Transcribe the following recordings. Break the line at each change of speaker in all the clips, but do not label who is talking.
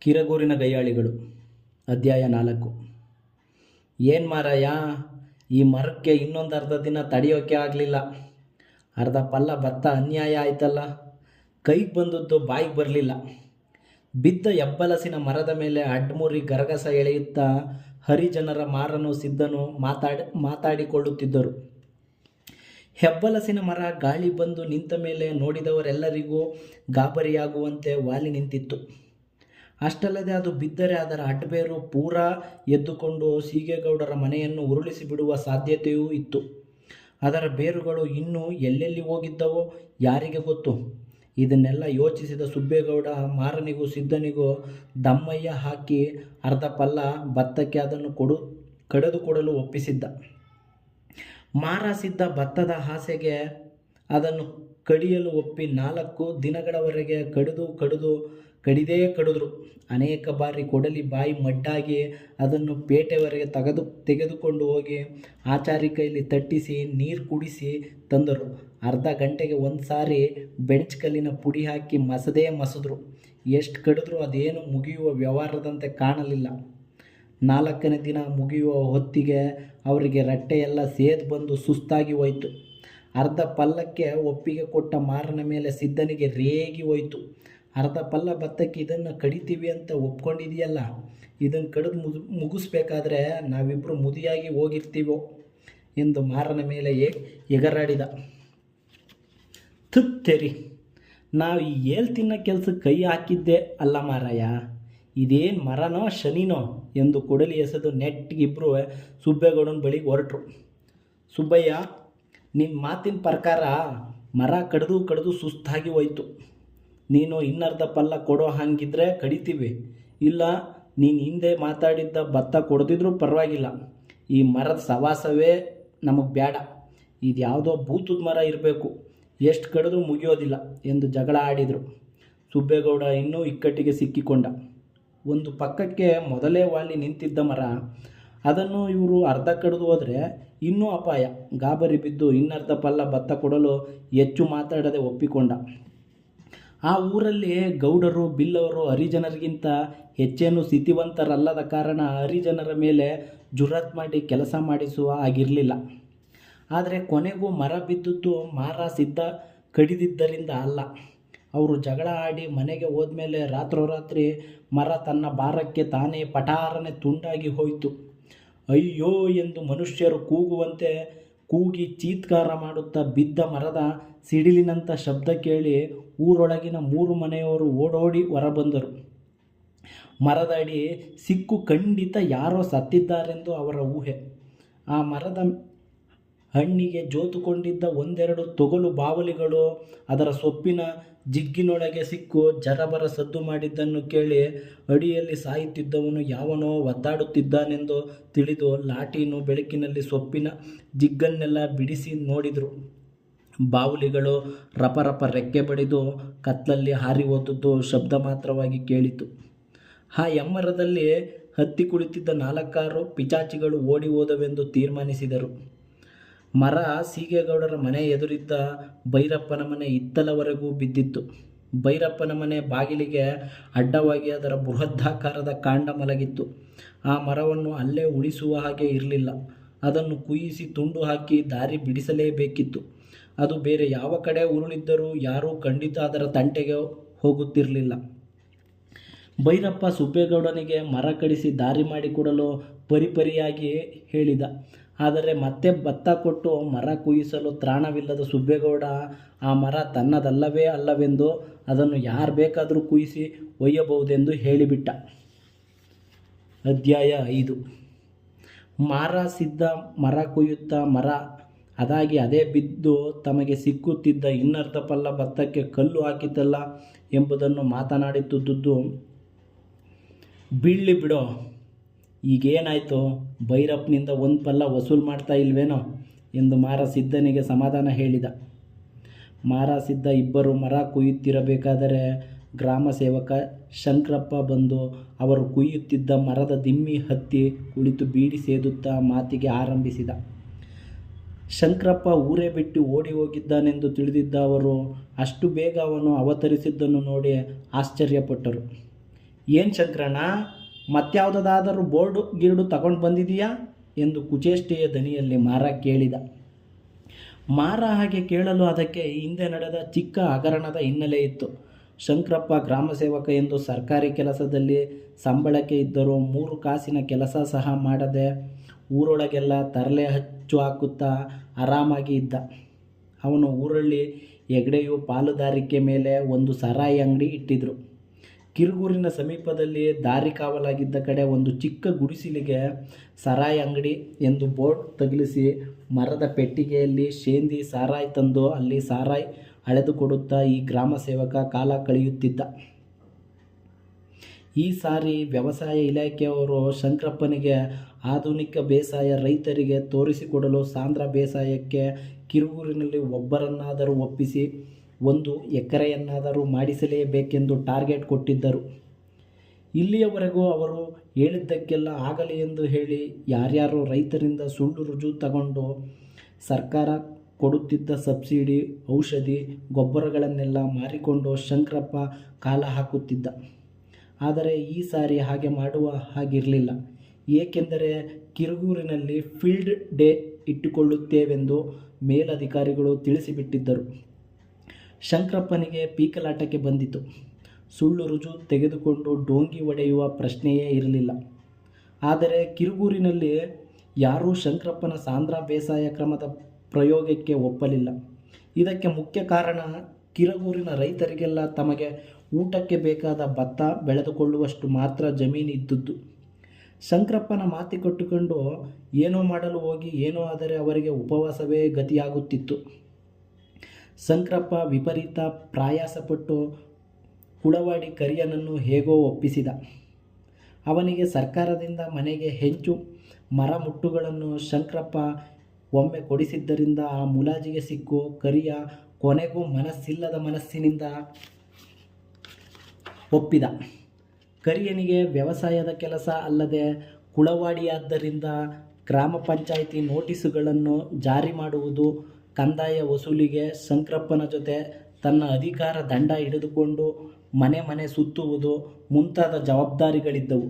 ಕಿರಗೂರಿನ ಗಯ್ಯಾಳಿಗಳು ಅಧ್ಯಾಯ 4. ಏನು ಮಾರಾಯ, ಈ ಮರಕ್ಕೆ ಇನ್ನೊಂದು ಅರ್ಧ ದಿನ ತಡೆಯೋಕ್ಕೆ ಆಗಲಿಲ್ಲ. ಅರ್ಧ ಪಲ್ಲ ಭತ್ತ ಅನ್ಯಾಯ ಆಯ್ತಲ್ಲ. ಕೈಗೆ ಬಂದದ್ದು ಬಾಯಿಗೆ ಬರಲಿಲ್ಲ. ಬಿದ್ದ ಎಬ್ಬಲಸಿನ ಮರದ ಮೇಲೆ ಅಡ್ಮುರಿ ಗರಗಸ ಎಳೆಯುತ್ತಾ ಹರಿಜನರ ಮಾರನು ಸಿದ್ಧನು ಮಾತಾಡಿಕೊಳ್ಳುತ್ತಿದ್ದರು. ಹೆಬ್ಬಲಸಿನ ಮರ ಗಾಳಿ ಬಂದು ನಿಂತ ಮೇಲೆ ನೋಡಿದವರೆಲ್ಲರಿಗೂ ಗಾಬರಿಯಾಗುವಂತೆ ವಾಲಿ ನಿಂತಿತ್ತು. ಅಷ್ಟಲ್ಲದೆ ಅದು ಬಿದ್ದರೆ ಅದರ ಅಡ್ಬೇರು ಪೂರಾ ಎದ್ದುಕೊಂಡು ಸೀಗೇಗೌಡರ ಮನೆಯನ್ನು ಉರುಳಿಸಿ ಬಿಡುವ ಸಾಧ್ಯತೆಯೂ ಇತ್ತು. ಅದರ ಬೇರುಗಳು ಇನ್ನೂ ಎಲ್ಲೆಲ್ಲಿ ಹೋಗಿದ್ದವೋ ಯಾರಿಗೆ ಗೊತ್ತು. ಇದನ್ನೆಲ್ಲ ಯೋಚಿಸಿದ ಸುಬ್ಬೇಗೌಡ ಮಾರನಿಗೂ ಸಿದ್ಧನಿಗೂ ದಮ್ಮಯ್ಯ ಹಾಕಿ ಅರ್ಧ ಪಲ್ಲ ಭತ್ತಕ್ಕೆ ಅದನ್ನು ಕಡಿದುಕೊಡಲು ಒಪ್ಪಿಸಿದ್ದ. ಮಾರ ಸಿದ್ಧ ಭತ್ತದ ಹಾಸೆಗೆ ಅದನ್ನು ಕಡಿಯಲು ಒಪ್ಪಿ 4 ದಿನಗಳವರೆಗೆ ಕಡಿದ್ರು. ಅನೇಕ ಬಾರಿ ಕೊಡಲಿ ಬಾಯಿ ಮಡ್ಡಾಗಿ ಅದನ್ನು ಪೇಟೆವರೆಗೆ ತೆಗೆದುಕೊಂಡು ಹೋಗಿ ಆಚಾರಿ ಕೈಲಿ ತಟ್ಟಿಸಿ ನೀರು ಕುಡಿಸಿ ತಂದರು. ಅರ್ಧ ಗಂಟೆಗೆ ಒಂದು ಸಾರಿ ಬೆಂಚ್ ಕಲ್ಲಿನ ಪುಡಿ ಹಾಕಿ ಮಸದ್ರು. ಎಷ್ಟು ಕಡಿದ್ರೂ ಅದೇನು ಮುಗಿಯುವ ವ್ಯವಹಾರದಂತೆ ಕಾಣಲಿಲ್ಲ. 4ನೇ ದಿನ ಮುಗಿಯುವ ಹೊತ್ತಿಗೆ ಅವರಿಗೆ ರಟ್ಟೆಯೆಲ್ಲ ಸೇದ್ ಬಂದು ಸುಸ್ತಾಗಿ ಹೋಯಿತು. ಅರ್ಧ ಪಲ್ಲಕ್ಕೆ ಒಪ್ಪಿಗೆ ಕೊಟ್ಟ ಮಾರನ ಮೇಲೆ ಸಿದ್ಧನಿಗೆ ರೇಗಿ ಹೋಯಿತು. ಅರ್ಧ ಪಲ್ಲ ಭತ್ತಕ್ಕೆ ಇದನ್ನು ಕಡಿತೀವಿ ಅಂತ ಒಪ್ಕೊಂಡಿದೆಯಲ್ಲ, ಇದನ್ನು ಕಡಿದು ಮುಗಿಸ್ಬೇಕಾದ್ರೆ ನಾವಿಬ್ಬರು ಮುದಿಯಾಗಿ ಹೋಗಿರ್ತೀವೋ ಎಂದು ಮಾರನ ಮೇಲೆ ಎಗರಾಡಿದ. ತುತ್ತೇರಿ, ನಾವು ಈ ಏಲ್ ತಿನ್ನೋ ಕೆಲಸಕ್ಕೆ ಕೈ ಹಾಕಿದ್ದೆ ಅಲ್ಲ ಮಾರಾಯ, ಇದೇನು ಮರನೋ ಶನಿನೋ ಎಂದು ಕೊಡಲಿ ಎಸೆದು ನೆಟ್ಟಿಗಿಬ್ಬರು ಸುಬ್ಬೇಗೌಡನ ಬಳಿಗೆ ಹೊರಟರು. ಸುಬ್ಬಯ್ಯ, ನಿಮ್ಮ ಮಾತಿನ ಪ್ರಕಾರ ಮರ ಕಡಿದು ಸುಸ್ತಾಗಿ ಹೋಯ್ತು. ನೀನು ಇನ್ನರ್ಧ ಪಲ್ಲ ಕೊಡೋ ಹಾಗಿದ್ರೆ ಕಡಿತೀವಿ, ಇಲ್ಲ ನೀನು ಹಿಂದೆ ಮಾತಾಡಿದ್ದ ಭತ್ತ ಕೊಡದಿದ್ರೂ ಪರವಾಗಿಲ್ಲ. ಈ ಮರದ ಸವಾಸವೇ ನಮಗೆ ಬೇಡ. ಇದು ಯಾವುದೋ ಭೂತದ ಮರ ಇರಬೇಕು, ಎಷ್ಟು ಕಡಿದ್ರೂ ಮುಗಿಯೋದಿಲ್ಲ ಎಂದು ಜಗಳ ಆಡಿದರು. ಸುಬ್ಬೇಗೌಡ ಇನ್ನೂ ಇಕ್ಕಟ್ಟಿಗೆ ಸಿಕ್ಕಿಕೊಂಡ. ಒಂದು ಪಕ್ಕಕ್ಕೆ ಮೊದಲೇ ವಾಲಿ ನಿಂತಿದ್ದ ಮರ, ಅದನ್ನು ಇವರು ಅರ್ಧ ಕಡಿದು ಹೋದರೆ ಇನ್ನೂ ಅಪಾಯ. ಗಾಬರಿ ಬಿದ್ದು ಇನ್ನರ್ಧ ಪಲ್ಲ ಭತ್ತ ಕೊಡಲು ಹೆಚ್ಚು ಮಾತಾಡದೆ ಒಪ್ಪಿಕೊಂಡ. ಆ ಊರಲ್ಲಿ ಗೌಡರು ಬಿಲ್ಲವರು ಹರಿಜನರಿಗಿಂತ ಹೆಚ್ಚೇನು ಸ್ಥಿತಿವಂತರಲ್ಲದ ಕಾರಣ ಹರಿಜನರ ಮೇಲೆ ಜುರಾತ್ ಮಾಡಿ ಕೆಲಸ ಮಾಡಿಸುವ ಆಗಿರಲಿಲ್ಲ. ಆದರೆ ಕೊನೆಗೂ ಮರ ಬಿದ್ದದ್ದು ಮಾರ ಸಿದ್ಧ ಕಡಿದಿದ್ದರಿಂದ ಅಲ್ಲ. ಅವರು ಜಗಳ ಆಡಿ ಮನೆಗೆ ಹೋದ್ಮೇಲೆ ರಾತ್ರೋರಾತ್ರಿ ಮರ ತನ್ನ ಭಾರಕ್ಕೆ ತಾನೇ ಪಟಾರನೆ ತುಂಡಾಗಿ ಹೋಯಿತು. ಅಯ್ಯೋ ಎಂದು ಮನುಷ್ಯರು ಕೂಗುವಂತೆ ಕೂಗಿ ಚೀತ್ಕಾರ ಮಾಡುತ್ತಾ ಬಿದ್ದ ಮರದ ಸಿಡಿಲಿನಂಥ ಶಬ್ದ ಕೇಳಿ ಊರೊಳಗಿನ 3 ಮನೆಯವರು ಓಡೋಡಿ ಹೊರಬಂದರು. ಮರದ ಅಡಿ ಸಿಕ್ಕು ಖಂಡಿತ ಯಾರೋ ಸತ್ತಿದ್ದಾರೆಂದು ಅವರ ಊಹೆ. ಆ ಮರದ ಹಣ್ಣಿಗೆ ಜೋತುಕೊಂಡಿದ್ದ 1-2 ತೊಗಲು ಬಾವಲಿಗಳು ಅದರ ಸೊಪ್ಪಿನ ಜಿಗ್ಗಿನೊಳಗೆ ಸಿಕ್ಕು ಜರಬರ ಸದ್ದು ಮಾಡಿದ್ದನ್ನು ಕೇಳಿ ಅಡಿಯಲ್ಲಿ ಸಾಯುತ್ತಿದ್ದವನು ಯಾವನೋ ಒದ್ದಾಡುತ್ತಿದ್ದಾನೆಂದು ತಿಳಿದು ಲಾಟೀನು ಬೆಳಕಿನಲ್ಲಿ ಸೊಪ್ಪಿನ ಜಿಗ್ಗನ್ನೆಲ್ಲ ಬಿಡಿಸಿ ನೋಡಿದರು. ಬಾವುಲಿಗಳು ರಪರಪ ರೆಕ್ಕೆ ಬಡಿದು ಕತ್ತಲಲ್ಲಿ ಹಾರಿ ಹೋದದ್ದು ಶಬ್ದ ಮಾತ್ರವಾಗಿ ಕೇಳಿತು. ಆ ಎಮ್ಮರದಲ್ಲಿ ಹತ್ತಿ ಕುಳಿತಿದ್ದ 4-6 ಪಿಚಾಚಿಗಳು ಓಡಿ ಹೋದವೆಂದು ತೀರ್ಮಾನಿಸಿದರು. ಮರ ಸೀಗೇಗೌಡರ ಮನೆ ಎದುರಿದ್ದ ಭೈರಪ್ಪನ ಮನೆ ಇತ್ತಲವರೆಗೂ ಬಿದ್ದಿತ್ತು. ಭೈರಪ್ಪನ ಮನೆ ಬಾಗಿಲಿಗೆ ಅಡ್ಡವಾಗಿ ಅದರ ಬೃಹದಾಕಾರದ ಕಾಂಡ ಮಲಗಿತ್ತು. ಆ ಮರವನ್ನು ಅಲ್ಲೇ ಉಳಿಸುವ ಹಾಗೆ ಇರಲಿಲ್ಲ. ಅದನ್ನು ಕುಯ್ಯಿಸಿ ತುಂಡು ಹಾಕಿ ದಾರಿ ಬಿಡಿಸಲೇಬೇಕಿತ್ತು. ಅದು ಬೇರೆ ಯಾವ ಕಡೆ ಉರುಳಿದ್ದರೂ ಯಾರೂ ಖಂಡಿತ ಅದರ ತಂಟೆಗೆ ಹೋಗುತ್ತಿರಲಿಲ್ಲ. ಭೈರಪ್ಪ ಸುಬ್ಬೇಗೌಡನಿಗೆ ಮರ ಕಡಿಸಿ ದಾರಿ ಮಾಡಿಕೊಡಲು ಪರಿಪರಿಯಾಗಿ ಹೇಳಿದ. ಆದರೆ ಮತ್ತೆ ಭತ್ತ ಕೊಟ್ಟು ಮರ ಕುಯ್ಯಿಸಲು ತ್ರಾಣವಿಲ್ಲದ ಸುಬ್ಬೇಗೌಡ ಆ ಮರ ತನ್ನದಲ್ಲವೇ ಅಲ್ಲವೆಂದು ಅದನ್ನು ಯಾರು ಬೇಕಾದರೂ ಕುಯ್ಯಿಸಿ ಒಯ್ಯಬಹುದೆಂದು ಹೇಳಿಬಿಟ್ಟ. ಅಧ್ಯಾಯ 5. ಮಾರ ಸಿದ್ಧ ಮರ ಕುಯ್ಯುತ್ತಾ ಮರ ಅದಾಗಿ ಅದೇ ಬಿದ್ದು ತಮಗೆ ಸಿಕ್ಕುತ್ತಿದ್ದ ಇನ್ನರ್ಧ ಪಲ್ಲ ಭತ್ತಕ್ಕೆ ಕಲ್ಲು ಹಾಕಿತಲ್ಲ ಎಂಬುದನ್ನು ಮಾತನಾಡುತ್ತಿದ್ದುದು. ಬೀಳ್ಲಿ ಬಿಡೋ, ಈಗೇನಾಯಿತು, ಭೈರಪ್ಪನಿಂದ 1 ಪಲ್ಲ ವಸೂಲು ಮಾಡ್ತಾ ಇಲ್ವೇನೋ ಎಂದು ಮಾರ ಸಿದ್ಧನಿಗೆ ಸಮಾಧಾನ ಹೇಳಿದ. ಮಾರ ಸಿದ್ಧ ಇಬ್ಬರು ಮರ ಕುಯ್ಯುತ್ತಿರಬೇಕಾದರೆ ಗ್ರಾಮ ಸೇವಕ ಶಂಕ್ರಪ್ಪ ಬಂದು ಅವರು ಕುಯ್ಯುತ್ತಿದ್ದ ಮರದ ದಿಮ್ಮಿ ಹತ್ತಿ ಕುಳಿತು ಬೀಡಿ ಸೇದುತ್ತಾ ಮಾತಿಗೆ ಆರಂಭಿಸಿದ. ಶಂಕ್ರಪ್ಪ ಊರೇ ಬಿಟ್ಟು ಓಡಿ ಹೋಗಿದ್ದಾನೆಂದು ತಿಳಿದಿದ್ದ ಅವರು ಅಷ್ಟು ಬೇಗ ಅವನು ಅವತರಿಸಿದ್ದನ್ನು ನೋಡಿ ಆಶ್ಚರ್ಯಪಟ್ಟರು. ಏನು ಶಂಕರಣ್ಣ, ಮತ್ಯಾವುದಾದರೂ ಬೋರ್ಡು ಗಿರ್ಡು ತಗೊಂಡು ಬಂದಿದೀಯಾ ಎಂದು ಕುಚೇಷ್ಟೆಯ ದನಿಯಲ್ಲಿ ಮಾರ ಕೇಳಿದ. ಮಾರ ಹಾಗೆ ಕೇಳಲು ಅದಕ್ಕೆ ಹಿಂದೆ ನಡೆದ ಚಿಕ್ಕ ಹಗರಣದ ಹಿನ್ನೆಲೆ ಇತ್ತು. ಶಂಕರಪ್ಪ ಗ್ರಾಮ ಸೇವಕ ಎಂದು ಸರ್ಕಾರಿ ಕೆಲಸದಲ್ಲಿ ಸಂಬಳಕ್ಕೆ ಇದ್ದರೂ 3 ಕಾಸಿನ ಕೆಲಸ ಸಹ ಮಾಡದೆ ಊರೊಳಗೆಲ್ಲ ತರಲೆ ಹಚ್ಚು ಹಾಕುತ್ತಾ ಆರಾಮಾಗಿ ಇದ್ದ. ಅವನು ಊರಲ್ಲಿ ಹೆಗ್ಡೆಯು ಪಾಲುದಾರಿಕೆ ಮೇಲೆ ಒಂದು ಸರಾಯಿ ಅಂಗಡಿ ಇಟ್ಟಿದ್ರು. ಕಿರುಗೂರಿನ ಸಮೀಪದಲ್ಲಿ ದಾರಿ ಕಾವಲಾಗಿದ್ದ ಕಡೆ ಒಂದು ಚಿಕ್ಕ ಗುಡಿಸಲಿಗೆ ಸರಾಯಿ ಅಂಗಡಿ ಎಂದು ಬೋರ್ಡ್ ತಗುಲಿಸಿ ಮರದ ಪೆಟ್ಟಿಗೆಯಲ್ಲಿ ಶೇಂದಿ ಸಾರಾಯಿ ತಂದು ಅಲ್ಲಿ ಸಾರಾಯಿ ಅಳೆದುಕೊಡುತ್ತಾ ಈ ಗ್ರಾಮ ಸೇವಕ ಕಾಲ ಕಳೆಯುತ್ತಿದ್ದ. ಈ ಸಾರಿ ವ್ಯವಸಾಯ ಇಲಾಖೆಯವರು ಶಂಕರಪ್ಪನಿಗೆ ಆಧುನಿಕ ಬೇಸಾಯ ರೈತರಿಗೆ ತೋರಿಸಿಕೊಡಲು ಸಾಂದ್ರ ಬೇಸಾಯಕ್ಕೆ ಕಿರುಗೂರಿನಲ್ಲಿ ಒಬ್ಬರನ್ನಾದರೂ ಒಪ್ಪಿಸಿ 1 ಎಕರೆಯನ್ನಾದರೂ ಮಾಡಿಸಲೇಬೇಕೆಂದು ಟಾರ್ಗೆಟ್ ಕೊಟ್ಟಿದ್ದರು. ಇಲ್ಲಿಯವರೆಗೂ ಅವರು ಹೇಳಿದ್ದಕ್ಕೆಲ್ಲ ಆಗಲಿ ಎಂದು ಹೇಳಿ ಯಾರ್ಯಾರೋ ರೈತರಿಂದ ಸುಳ್ಳು ರುಜು ತಗೊಂಡು ಸರ್ಕಾರ ಕೊಡುತ್ತಿದ್ದ ಸಬ್ಸಿಡಿ, ಔಷಧಿ, ಗೊಬ್ಬರಗಳನ್ನೆಲ್ಲ ಮಾರಿಕೊಂಡು ಶಂಕರಪ್ಪ ಕಾಲ ಹಾಕುತ್ತಿದ್ದ. ಆದರೆ ಈ ಸಾರಿ ಹಾಗೆ ಮಾಡುವ ಹಾಗಿರಲಿಲ್ಲ. ಏಕೆಂದರೆ ಕಿರುಗೂರಿನಲ್ಲಿ ಫೀಲ್ಡ್ ಡೇ ಇಟ್ಟುಕೊಳ್ಳುತ್ತೇವೆಂದು ಮೇಲಧಿಕಾರಿಗಳು ತಿಳಿಸಿಬಿಟ್ಟಿದ್ದರು. ಶಂಕರಪ್ಪನಿಗೆ ಪೀಕಲಾಟಕ್ಕೆ ಬಂದಿತು. ಸುಳ್ಳು ರುಜು ತೆಗೆದುಕೊಂಡು ಡೋಂಗಿ ಹೊಡೆಯುವ ಪ್ರಶ್ನೆಯೇ ಇರಲಿಲ್ಲ. ಆದರೆ ಕಿರುಗೂರಿನಲ್ಲಿ ಯಾರೂ ಶಂಕರಪ್ಪನ ಸಾಂದ್ರ ಬೇಸಾಯ ಕ್ರಮದ ಪ್ರಯೋಗಕ್ಕೆ ಒಪ್ಪಲಿಲ್ಲ. ಇದಕ್ಕೆ ಮುಖ್ಯ ಕಾರಣ ಕಿರುಗೂರಿನ ರೈತರಿಗೆಲ್ಲ ತಮಗೆ ಊಟಕ್ಕೆ ಬೇಕಾದ ಭತ್ತ ಬೆಳೆದುಕೊಳ್ಳುವಷ್ಟು ಮಾತ್ರ ಜಮೀನು ಇದ್ದುದು. ಶಂಕರಪ್ಪನ ಮಾತಿ ಕಟ್ಟಿಕೊಂಡು ಏನೋ ಮಾಡಲು ಹೋಗಿ ಏನೋ ಆದರೆ ಅವರಿಗೆ ಉಪವಾಸವೇ ಗತಿಯಾಗುತ್ತಿತ್ತು. ಶಂಕರಪ್ಪ ವಿಪರೀತ ಪ್ರಯಾಸಪಟ್ಟು ಕುಳವಾಡಿ ಕರಿಯನನ್ನು ಹೇಗೋ ಒಪ್ಪಿಸಿದ. ಅವನಿಗೆ ಸರ್ಕಾರದಿಂದ ಮನೆಗೆ ಹೆಂಚು ಮರಮುಟ್ಟುಗಳನ್ನು ಶಂಕರಪ್ಪ ಒಮ್ಮೆ ಕೊಡಿಸಿದ್ದರಿಂದ ಆ ಮುಲಾಜಿಗೆ ಸಿಕ್ಕು ಕರಿಯ ಕೊನೆಗೂ ಮನಸ್ಸಿಲ್ಲದ ಮನಸ್ಸಿನಿಂದ ಒಪ್ಪಿದ. ಕರಿಯನಿಗೆ ವ್ಯವಸಾಯದ ಕೆಲಸ ಅಲ್ಲದೆ ಕುಳವಾಡಿಯಾದ್ದರಿಂದ ಗ್ರಾಮ ಪಂಚಾಯಿತಿ ನೋಟಿಸುಗಳನ್ನು ಜಾರಿ ಮಾಡುವುದು, ಕಂದಾಯ ವಸೂಲಿಗೆ ಶಂಕರಪ್ಪನ ಜೊತೆ ತನ್ನ ಅಧಿಕಾರ ದಂಡ ಹಿಡಿದುಕೊಂಡು ಮನೆ ಮನೆ ಸುತ್ತುವುದು ಮುಂತಾದ ಜವಾಬ್ದಾರಿಗಳಿದ್ದವು.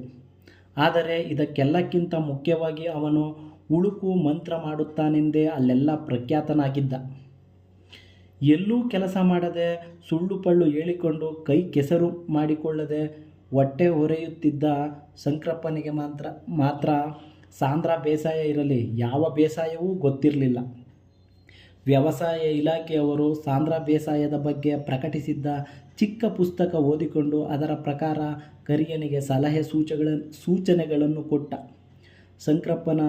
ಆದರೆ ಇದಕ್ಕೆಲ್ಲಕ್ಕಿಂತ ಮುಖ್ಯವಾಗಿ ಅವನು ಉಳುಕು ಮಂತ್ರ ಮಾಡುತ್ತಾನೆಂದೇ ಅಲ್ಲೆಲ್ಲ ಪ್ರಖ್ಯಾತನಾಗಿದ್ದ. ಎಲ್ಲೂ ಕೆಲಸ ಮಾಡದೆ ಸುಳ್ಳು ಪಳ್ಳು ಹೇಳಿಕೊಂಡು ಕೈ ಕೆಸರು ಮಾಡಿಕೊಳ್ಳದೆ ಹೊಟ್ಟೆ ಹೊರೆಯುತ್ತಿದ್ದ ಶಂಕರಪ್ಪನಿಗೆ ಮಾತ್ರ ಸಾಂದ್ರ ಬೇಸಾಯ ಇರಲಿ ಯಾವ ಬೇಸಾಯವೂ ಗೊತ್ತಿರಲಿಲ್ಲ. ವ್ಯವಸಾಯ ಇಲಾಖೆಯವರು ಸಾಂದ್ರ ಬೇಸಾಯದ ಬಗ್ಗೆ ಪ್ರಕಟಿಸಿದ್ದ ಚಿಕ್ಕ ಪುಸ್ತಕ ಓದಿಕೊಂಡು ಅದರ ಪ್ರಕಾರ ಕರಿಯನಿಗೆ ಸಲಹೆ ಸೂಚನೆಗಳನ್ನು ಕೊಟ್ಟ. ಶಂಕರಪ್ಪನ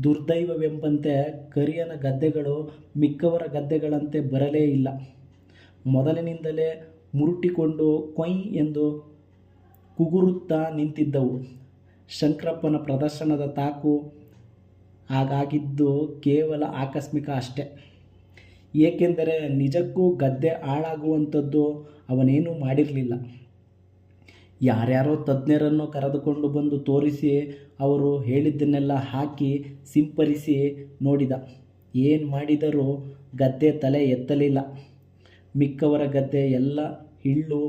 ದುರ್ದೈವವೆಂಬಂತೆ ಕರಿಯನ ಗದ್ದೆಗಳು ಮಿಕ್ಕವರ ಗದ್ದೆಗಳಂತೆ ಬರಲೇ ಇಲ್ಲ. ಮೊದಲಿನಿಂದಲೇ ಮುರುಟಿಕೊಂಡು ಕೊಯ್ ಎಂದು ಕುಗುರುತ್ತಾ ನಿಂತಿದ್ದವು. ಶಂಕರಪ್ಪನ ಪ್ರದರ್ಶನದ ತಾಕು ಹಾಗಾಗಿದ್ದು ಕೇವಲ ಆಕಸ್ಮಿಕ ಅಷ್ಟೆ. ಏಕೆಂದರೆ ನಿಜಕ್ಕೂ ಗದ್ದೆ ಹಾಳಾಗುವಂಥದ್ದು ಅವನೇನೂ ಮಾಡಿರಲಿಲ್ಲ. ಯಾರ್ಯಾರೋ ತಜ್ಞರನ್ನು ಕರೆದುಕೊಂಡು ಬಂದು ತೋರಿಸಿ ಅವರು ಹೇಳಿದ್ದನ್ನೆಲ್ಲ ಹಾಕಿ ಸಿಂಪರಿಸಿ ನೋಡಿದ. ಏನು ಮಾಡಿದರೂ ಗದ್ದೆ ತಲೆ ಎತ್ತಲಿಲ್ಲ. ಮಿಕ್ಕವರ ಗದ್ದೆ ಎಲ್ಲ ಹಿಳ್ಳು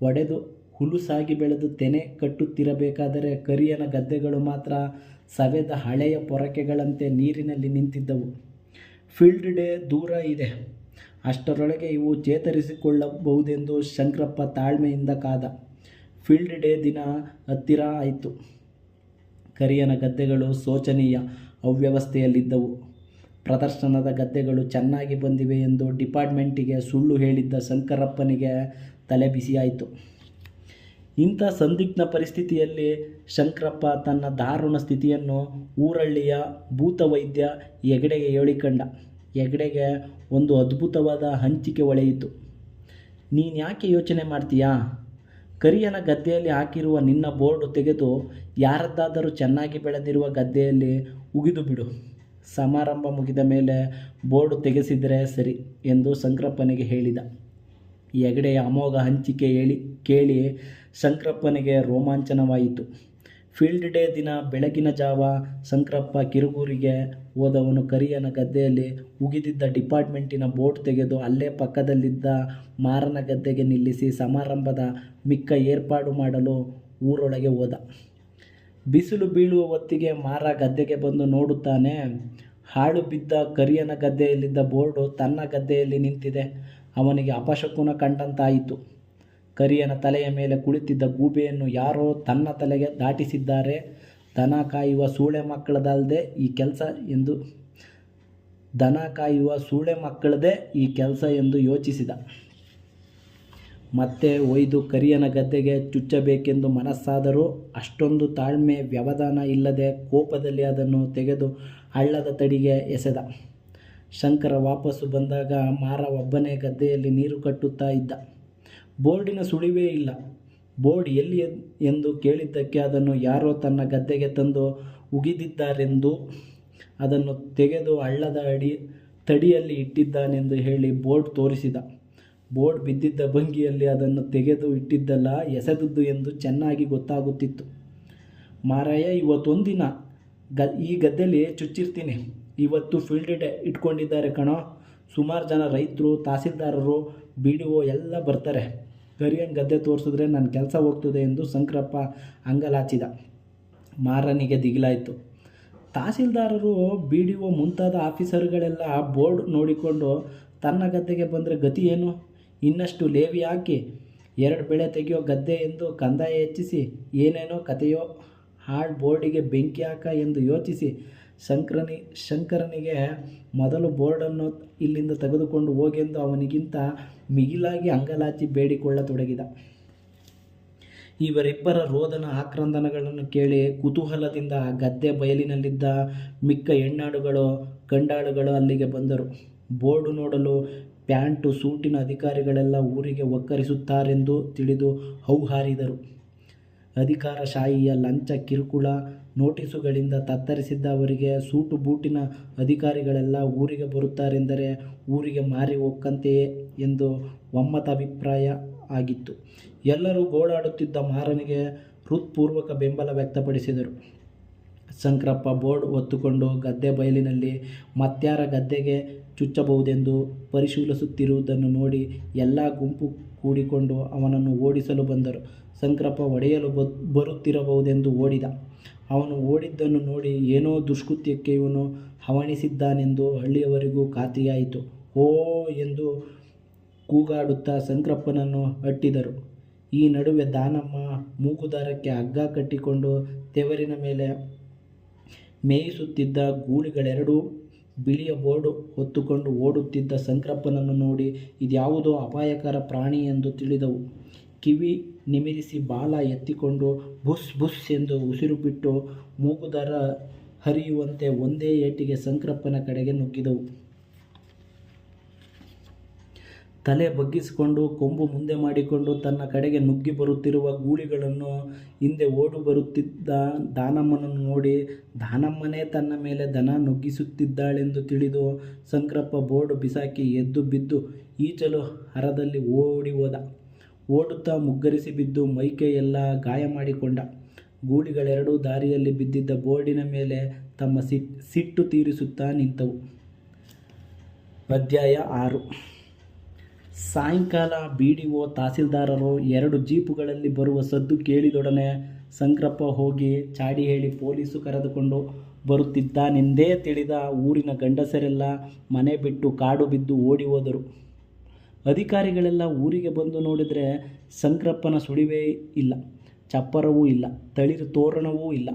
ಒಡೆದು ಹುಲುಸಾಗಿ ಬೆಳೆದು ತೆನೆ ಕಟ್ಟುತ್ತಿರಬೇಕಾದರೆ ಕರಿಯನ ಗದ್ದೆಗಳು ಮಾತ್ರ ಸವೆದ ಹಳೆಯ ಪೊರಕೆಗಳಂತೆ ನೀರಿನಲ್ಲಿ ನಿಂತಿದ್ದವು. ಫೀಲ್ಡ್ ಡೇ ದೂರ ಇದೆ, ಅಷ್ಟರೊಳಗೆ ಇವು ಚೇತರಿಸಿಕೊಳ್ಳಬಹುದೆಂದು ಶಂಕರಪ್ಪ ತಾಳ್ಮೆಯಿಂದ ಕಾದ. ಫೀಲ್ಡ್ ಡೇ ದಿನ ಹತ್ತಿರ ಆಯಿತು. ಕರಿಯನ ಗದ್ದೆಗಳು ಶೋಚನೀಯ ಅವ್ಯವಸ್ಥೆಯಲ್ಲಿದ್ದವು. ಪ್ರದರ್ಶನದ ಗದ್ದೆಗಳು ಚೆನ್ನಾಗಿ ಬಂದಿವೆ ಎಂದು ಡಿಪಾರ್ಟ್ಮೆಂಟಿಗೆ ಸುಳ್ಳು ಹೇಳಿದ್ದ ಶಂಕರಪ್ಪನಿಗೆ ತಲೆ ಬಿಸಿಯಾಯಿತು. ಇಂಥ ಸಂದಿಗ್ಧ ಪರಿಸ್ಥಿತಿಯಲ್ಲಿ ಶಂಕರಪ್ಪ ತನ್ನ ದಾರುಣ ಸ್ಥಿತಿಯನ್ನು ಊರಳ್ಳಿಯ ಭೂತವೈದ್ಯ ಹೆಗ್ಡೆಗೆ ಹೇಳಿಕೊಂಡ. ಹೆಗ್ಡೆಗೆ ಒಂದು ಅದ್ಭುತವಾದ ಹಂಚಿಕೆ ಹೊಳೆಯಿತು. ನೀನು ಯಾಕೆ ಯೋಚನೆ ಮಾಡ್ತೀಯಾ? ಕರಿಯನ ಗದ್ದೆಯಲ್ಲಿ ಹಾಕಿರುವ ನಿನ್ನ ಬೋರ್ಡು ತೆಗೆದು ಯಾರದ್ದಾದರೂ ಚೆನ್ನಾಗಿ ಬೆಳೆದಿರುವ ಗದ್ದೆಯಲ್ಲಿ ಉಗಿದು ಬಿಡು. ಸಮಾರಂಭ ಮುಗಿದ ಮೇಲೆ ಬೋರ್ಡು ತೆಗೆಸಿದರೆ ಸರಿ ಎಂದು ಶಂಕರಪ್ಪನಿಗೆ ಹೇಳಿದ. ಹೆಗ್ಡೆಯ ಅಮೋಘ ಹಂಚಿಕೆ ಕೇಳಿ ಶಂಕರಪ್ಪನಿಗೆ ರೋಮಾಂಚನವಾಯಿತು. ಫೀಲ್ಡ್ ಡೇ ದಿನ ಬೆಳಗಿನ ಜಾವ ಶಂಕರಪ್ಪ ಕಿರುಗೂರಿಗೆ ಹೋದವನು ಕರಿಯನ ಗದ್ದೆಯಲ್ಲಿ ಉಗಿದಿದ್ದ ಡಿಪಾರ್ಟ್ಮೆಂಟಿನ ಬೋರ್ಡ್ ತೆಗೆದು ಅಲ್ಲೇ ಪಕ್ಕದಲ್ಲಿದ್ದ ಮಾರನ ಗದ್ದೆಗೆ ನಿಲ್ಲಿಸಿ ಸಮಾರಂಭದ ಮಿಕ್ಕ ಏರ್ಪಾಡು ಮಾಡಲು ಊರೊಳಗೆ ಹೋದ. ಬಿಸಿಲು ಬೀಳುವ ಹೊತ್ತಿಗೆ ಮಾರ ಗದ್ದೆಗೆ ಬಂದು ನೋಡುತ್ತಾನೆ. ಹಾಳು ಬಿದ್ದ ಕರಿಯನ ಗದ್ದೆಯಲ್ಲಿದ್ದ ಬೋರ್ಡು ತನ್ನ ಗದ್ದೆಯಲ್ಲಿ ನಿಂತಿದೆ. ಅವನಿಗೆ ಅಪಶಕುನ ಕಂಡಂತಾಯಿತು. ಕರಿಯನ ತಲೆಯ ಮೇಲೆ ಕುಳಿತಿದ್ದ ಗೂಬೆಯನ್ನು ಯಾರೋ ತನ್ನ ತಲೆಗೆ ದಾಟಿಸಿದ್ದಾರೆ. ದನ ಕಾಯುವ ಸೂಳೆ ಮಕ್ಕಳದಲ್ಲದೆ ಈ ಕೆಲಸ ಎಂದು ಯೋಚಿಸಿದ. ಮತ್ತೆ ಒಯ್ದು ಕರಿಯನ ಗದ್ದೆಗೆ ಚುಚ್ಚಬೇಕೆಂದು ಮನಸ್ಸಾದರೂ ಅಷ್ಟೊಂದು ತಾಳ್ಮೆ ವ್ಯವಧಾನ ಇಲ್ಲದೆ ಕೋಪದಲ್ಲಿ ಅದನ್ನು ತೆಗೆದು ಹಳ್ಳದ ತಡಿಗೆ ಎಸೆದ. ಶಂಕರ ವಾಪಸ್ಸು ಬಂದಾಗ ಮಾರ ಒಬ್ಬನೇ ಗದ್ದೆಯಲ್ಲಿ ನೀರು ಕಟ್ಟುತ್ತಾ ಇದ್ದ. ಬೋರ್ಡಿನ ಸುಳಿವೇ ಇಲ್ಲ. ಬೋರ್ಡ್ ಎಲ್ಲಿ ಎಂದು ಕೇಳಿದ್ದಕ್ಕೆ ಅದನ್ನು ಯಾರೋ ತನ್ನ ಗದ್ದೆಗೆ ತಂದು ಉಗಿದಿದ್ದಾರೆಂದು, ಅದನ್ನು ತೆಗೆದು ಹಳ್ಳದ ತಡಿಯಲ್ಲಿ ಇಟ್ಟಿದ್ದಾನೆಂದು ಹೇಳಿ ಬೋರ್ಡ್ ತೋರಿಸಿದ. ಬೋರ್ಡ್ ಬಿದ್ದಿದ್ದ ಭಂಗಿಯಲ್ಲಿ ಅದನ್ನು ತೆಗೆದು ಇಟ್ಟಿದ್ದಲ್ಲ, ಎಸೆದದ್ದು ಎಂದು ಚೆನ್ನಾಗಿ ಗೊತ್ತಾಗುತ್ತಿತ್ತು. ಮಾರಾಯ, ಇವತ್ತೊಂದಿನ ಈ ಗದ್ದೆಯಲ್ಲಿ ಚುಚ್ಚಿರ್ತೀನಿ. ಇವತ್ತು ಫೀಲ್ಡ್ ಡೇ ಇಟ್ಕೊಂಡಿದ್ದಾರೆ ಕಣೋ. ಸುಮಾರು ಜನ ರೈತರು, ತಹಸೀಲ್ದಾರರು, BDO ಎಲ್ಲ ಬರ್ತಾರೆ. ಕರಿಯನ್ ಗದ್ದೆ ತೋರಿಸಿದ್ರೆ ನನ್ನ ಕೆಲಸ ಹೋಗ್ತದೆ ಎಂದು ಶಂಕರಪ್ಪ ಅಂಗಲಾಚಿದ. ಮಾರನಿಗೆ ದಿಗಿಲಾಯಿತು. ತಹಸೀಲ್ದಾರರು, BDO ಮುಂತಾದ ಆಫೀಸರ್ಗಳೆಲ್ಲ ಬೋರ್ಡ್ ನೋಡಿಕೊಂಡು ತನ್ನ ಗದ್ದೆಗೆ ಬಂದರೆ ಗತಿ ಏನು? ಇನ್ನಷ್ಟು ಲೇವಿ ಹಾಕಿ 2 ಬೆಳೆ ತೆಗೆಯೋ ಗದ್ದೆ ಎಂದು ಕಂದಾಯ ಹೆಚ್ಚಿಸಿ ಏನೇನೋ ಕತೆಯೋ ಹಾಳು ಬೋರ್ಡಿಗೆ ಬೆಂಕಿ ಹಾಕ ಎಂದು ಯೋಚಿಸಿ ಶಂಕರನಿಗೆ ಮೊದಲು ಬೋರ್ಡನ್ನು ಇಲ್ಲಿಂದ ತೆಗೆದುಕೊಂಡು ಹೋಗೆಂದು ಅವನಿಗಿಂತ ಮಿಗಿಲಾಗಿ ಅಂಗಲಾಚಿ ಬೇಡಿಕೊಳ್ಳತೊಡಗಿದ. ಇವರಿಬ್ಬರ ರೋದನ ಆಕ್ರಂದನಗಳನ್ನು ಕೇಳಿ ಕುತೂಹಲದಿಂದ ಗದ್ದೆ ಬಯಲಿನಲ್ಲಿದ್ದ ಮಿಕ್ಕ ಹೆಣ್ಣಾಡುಗಳು ಗಂಡಾಳುಗಳು ಅಲ್ಲಿಗೆ ಬಂದರು. ಬೋರ್ಡು ನೋಡಲು ಪ್ಯಾಂಟು ಸೂಟಿನ ಅಧಿಕಾರಿಗಳೆಲ್ಲ ಊರಿಗೆ ಒಕ್ಕರಿಸುತ್ತಾರೆಂದು ತಿಳಿದು ಹೌಹಾರಿದರು. ಅಧಿಕಾರಶಾಹಿಯ ಲಂಚ ಕಿರುಕುಳ ನೋಟಿಸುಗಳಿಂದ ತತ್ತರಿಸಿದ್ದ ಅವರಿಗೆ ಸೂಟು ಬೂಟಿನ ಅಧಿಕಾರಿಗಳೆಲ್ಲ ಊರಿಗೆ ಬರುತ್ತಾರೆಂದರೆ ಊರಿಗೆ ಮಾರಿ ಹೋಕ್ಕಂತೆಯೇ ಎಂದು ಒಮ್ಮತ ಅಭಿಪ್ರಾಯ ಆಗಿತ್ತು. ಎಲ್ಲರೂ ಗೋಳಾಡುತ್ತಿದ್ದ ಮಾರನಿಗೆ ಹೃತ್ಪೂರ್ವಕ ಬೆಂಬಲ ವ್ಯಕ್ತಪಡಿಸಿದರು. ಶಂಕರಪ್ಪ ಬೋರ್ಡ್ ಹೊತ್ತುಕೊಂಡು ಗದ್ದೆ ಬಯಲಿನಲ್ಲಿ ಮತ್ಯಾರ ಗದ್ದೆಗೆ ಚುಚ್ಚಬಹುದೆಂದು ಪರಿಶೀಲಿಸುತ್ತಿರುವುದನ್ನು ನೋಡಿ ಎಲ್ಲ ಗುಂಪು ಕೂಡಿಕೊಂಡು ಅವನನ್ನು ಓಡಿಸಲು ಬಂದರು. ಶಂಕರಪ್ಪ ಹೊಡೆಯಲು ಬರುತ್ತಿರಬಹುದೆಂದು ಓಡಿದ. ಅವನು ಓಡಿದ್ದನ್ನು ನೋಡಿ ಏನೋ ದುಷ್ಕೃತ್ಯಕ್ಕೆ ಇವನು ಹವಣಿಸಿದ್ದಾನೆಂದು ಹಳ್ಳಿಯವರಿಗೂ ಖಾತ್ರಿಯಾಯಿತು. ಓ ಎಂದು ಕೂಗಾಡುತ್ತಾ ಶಂಕರಪ್ಪನನ್ನು ಅಟ್ಟಿದರು. ಈ ನಡುವೆ ದಾನಮ್ಮ ಮೂಗುದಾರಕ್ಕೆ ಹಗ್ಗ ಕಟ್ಟಿಕೊಂಡು ತೆವರಿನ ಮೇಲೆ ಮೇಯಿಸುತ್ತಿದ್ದ ಗೂಳಿಗಳೆರಡೂ ಬಿಳಿಯ ಬೋರ್ಡು ಹೊತ್ತುಕೊಂಡು ಓಡುತ್ತಿದ್ದ ಶಂಕರಪ್ಪನನ್ನು ನೋಡಿ ಇದ್ಯಾವುದೋ ಅಪಾಯಕರ ಪ್ರಾಣಿ ಎಂದು ತಿಳಿದವು. ಕಿವಿ ನಿಮಿರಿಸಿ ಬಾಲ ಎತ್ತಿಕೊಂಡು ಬುಸ್ ಬುಸ್ ಎಂದು ಉಸಿರು ಬಿಟ್ಟು ಮೂಗುದಾರ ಹರಿಯುವಂತೆ ಒಂದೇ ಏಟಿಗೆ ಶಂಕರಪ್ಪನ ಕಡೆಗೆ ನುಗ್ಗಿದವು. ತಲೆ ಬಗ್ಗಿಸಿಕೊಂಡು ಕೊಂಬು ಮುಂದೆ ಮಾಡಿಕೊಂಡು ತನ್ನ ಕಡೆಗೆ ನುಗ್ಗಿ ಬರುತ್ತಿರುವ ಗೂಳಿಗಳನ್ನು ಹಿಂದೆ ಓಡು ಬರುತ್ತಿದ್ದ ದಾನಮ್ಮನನ್ನು ನೋಡಿ ದಾನಮ್ಮನೇ ತನ್ನ ಮೇಲೆ ದನ ನುಗ್ಗಿಸುತ್ತಿದ್ದಾಳೆಂದು ತಿಳಿದು ಶಂಕರಪ್ಪ ಬೋರ್ಡು ಬಿಸಾಕಿ ಎದ್ದು ಬಿದ್ದು ಈಚಲು ಹರದಲ್ಲಿ ಓಡಿ ಹೋದ. ಓಡುತ್ತಾ ಮುಗ್ಗರಿಸಿ ಬಿದ್ದು ಮೈಕೈ ಎಲ್ಲ ಗಾಯ ಮಾಡಿಕೊಂಡ. ಗೂಳಿಗಳೆರಡೂ ದಾರಿಯಲ್ಲಿ ಬಿದ್ದಿದ್ದ ಬೋರ್ಡಿನ ಮೇಲೆ ತಮ್ಮ ಸಿಟ್ಟು ತೀರಿಸುತ್ತಾ ನಿಂತವು. ಅಧ್ಯಾಯ 6. ಸಾಯಂಕಾಲ BDO ತಹಸೀಲ್ದಾರರು 2 ಜೀಪುಗಳಲ್ಲಿ ಬರುವ ಸದ್ದು ಕೇಳಿದೊಡನೆ ಶಂಕರಪ್ಪ ಹೋಗಿ ಚಾಡಿ ಹೇಳಿ ಪೊಲೀಸು ಕರೆದುಕೊಂಡು ಬರುತ್ತಿದ್ದಾನೆಂದೇ ತಿಳಿದ ಊರಿನ ಗಂಡಸರೆಲ್ಲ ಮನೆ ಬಿಟ್ಟು ಕಾಡು ಬಿದ್ದು ಓಡಿ ಹೋದರು. ಅಧಿಕಾರಿಗಳೆಲ್ಲ ಊರಿಗೆ ಬಂದು ನೋಡಿದರೆ ಶಂಕರಪ್ಪನ ಸುಳಿವೇ ಇಲ್ಲ, ಚಪ್ಪರವೂ ಇಲ್ಲ, ತಳಿರು ತೋರಣವೂ ಇಲ್ಲ,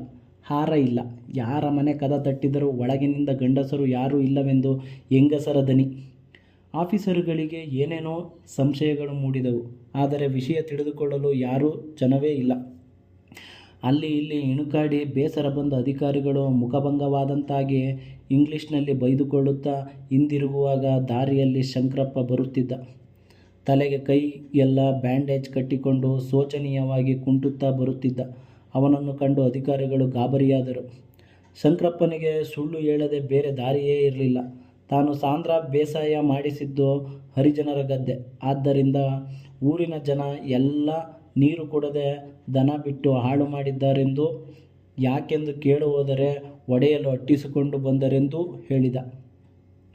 ಹಾರ ಇಲ್ಲ. ಯಾರ ಮನೆ ಕದ ತಟ್ಟಿದರೂ ಒಳಗಿನಿಂದ ಗಂಡಸರು ಯಾರೂ ಇಲ್ಲವೆಂದು ಹೆಂಗಸರ ದನಿ. ಆಫೀಸರುಗಳಿಗೆ ಏನೇನೋ ಸಂಶಯಗಳು ಮೂಡಿದವು. ಆದರೆ ವಿಷಯ ತಿಳಿದುಕೊಳ್ಳಲು ಯಾರೂ ಜನವೇ ಇಲ್ಲ. ಅಲ್ಲಿ ಇಲ್ಲಿ ಇಣುಕಾಡಿ ಬೇಸರ ಬಂದ ಅಧಿಕಾರಿಗಳು ಮುಖಭಂಗವಾದಂತಾಗಿ ಇಂಗ್ಲಿಷ್ನಲ್ಲಿ ಬೈದುಕೊಳ್ಳುತ್ತಾ ಹಿಂದಿರುಗುವಾಗ ದಾರಿಯಲ್ಲಿ ಶಂಕರಪ್ಪ ಬರುತ್ತಿದ್ದ. ತಲೆಗೆ ಕೈ ಎಲ್ಲ ಬ್ಯಾಂಡೇಜ್ ಕಟ್ಟಿಕೊಂಡು ಶೋಚನೀಯವಾಗಿ ಕುಂಟುತ್ತಾ ಬರುತ್ತಿದ್ದ. ಅವನನ್ನು ಕಂಡು ಅಧಿಕಾರಿಗಳು ಗಾಬರಿಯಾದರು. ಶಂಕರಪ್ಪನಿಗೆ ಸುಳ್ಳು ಹೇಳದೆ ಬೇರೆ ದಾರಿಯೇ ಇರಲಿಲ್ಲ. ತಾನು ಸಾಂದ್ರ ಬೇಸಾಯ ಮಾಡಿಸಿದ್ದು ಹರಿಜನರ ಗದ್ದೆ. ಆದ್ದರಿಂದ ಊರಿನ ಜನ ಎಲ್ಲ ನೀರು ಕೊಡದೆ ದನ ಬಿಟ್ಟು ಹಾಳು ಮಾಡಿದ್ದಾರೆಂದು ಯಾಕೆಂದು ಕೇಳುವುದರೆ ಒಡೆಯಲು ಅಟ್ಟಿಸಿಕೊಂಡು ಬಂದರೆಂದೂ ಹೇಳಿದ.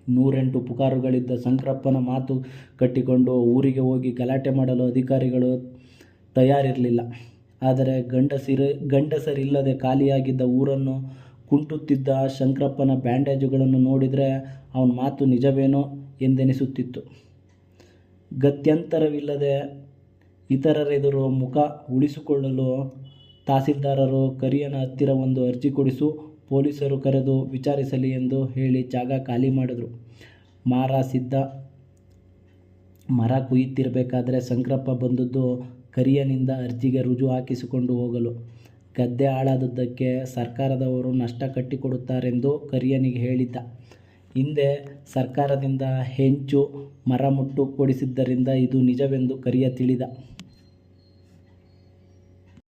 108 ಪುಕಾರುಗಳಿದ್ದ ಶಂಕರಪ್ಪನ ಮಾತು ಕಟ್ಟಿಕೊಂಡು ಊರಿಗೆ ಹೋಗಿ ಗಲಾಟೆ ಮಾಡಲು ಅಧಿಕಾರಿಗಳು ತಯಾರಿರಲಿಲ್ಲ. ಆದರೆ ಗಂಡಸರಿಲ್ಲದೆ ಖಾಲಿಯಾಗಿದ್ದ ಊರನ್ನು ಕುಂಟುತ್ತಿದ್ದ ಶಂಕರಪ್ಪನ ಬ್ಯಾಂಡೇಜುಗಳನ್ನು ನೋಡಿದರೆ ಅವನ ಮಾತು ನಿಜವೇನೋ ಎಂದೆನಿಸುತ್ತಿತ್ತು. ಗತ್ಯಂತರವಿಲ್ಲದೆ ಇತರರೆದುರು ಮುಖ ಉಳಿಸಿಕೊಳ್ಳಲು ತಹಸೀಲ್ದಾರರು ಕರಿಯನ ಹತ್ತಿರ ಒಂದು ಅರ್ಜಿ ಕೊಡಿಸು, ಪೊಲೀಸರು ಕರೆದು ವಿಚಾರಿಸಲಿ ಎಂದು ಹೇಳಿ ಜಾಗ ಖಾಲಿ ಮಾಡಿದ್ರು. ಮರ ಕುಯ್ಯುತ್ತಿರಬೇಕಾದ್ರೆ ಶಂಕರಪ್ಪ ಬಂದದ್ದು ಕರಿಯನಿಂದ ಅರ್ಜಿಗೆ ರುಜು ಹಾಕಿಸಿಕೊಂಡು ಹೋಗಲು. ಗದ್ದೆ ಹಾಳಾದದ್ದಕ್ಕೆ ಸರ್ಕಾರದವರು ನಷ್ಟ ಕಟ್ಟಿಕೊಡುತ್ತಾರೆಂದು ಕರಿಯನಿಗೆ ಹೇಳಿದ್ದ. ಹಿಂದೆ ಸರ್ಕಾರದಿಂದ ಹೆಂಚು ಮರಮುಟ್ಟು ಕೊಡಿಸಿದ್ದರಿಂದ ಇದು ನಿಜವೆಂದು ಕರಿಯ ತಿಳಿದ.